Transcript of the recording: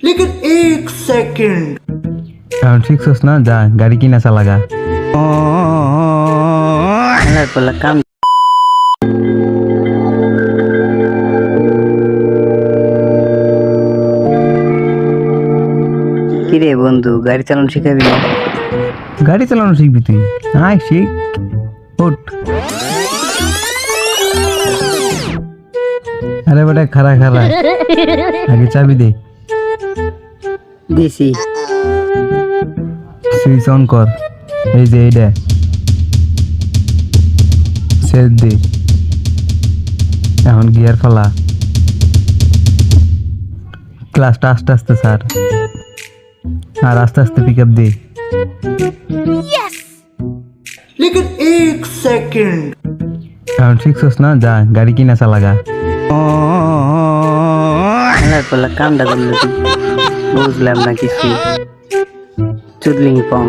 लेकिन एक सेकंड এখন শিখছস না, যা গাড়ি কিনা চালাগা। খেলার পালা কাম। কিরে বন্ধু, গাড়ি চালানো শিখাবি না? গাড়ি চালানো শিখবি তুই? আয় শিখ, ওঠ। আরে বেটা খারা খারা, আগে চাবি দে। দিছি। সুইচ অন কর, এই যে এইটা সেট দে। এখন গিয়ার ফেলা, ক্লাসটা আস্তে আস্তে ছাড়, আর আস্তে আস্তে পিক আপ দে। लेकिन एक सेकंड এখন শিখছস না, যা গাড়ি কিনা চালাগা। খেলার পালা কামটা করলো তুই, বুঝলাম না কিছু। চুদলিং পং।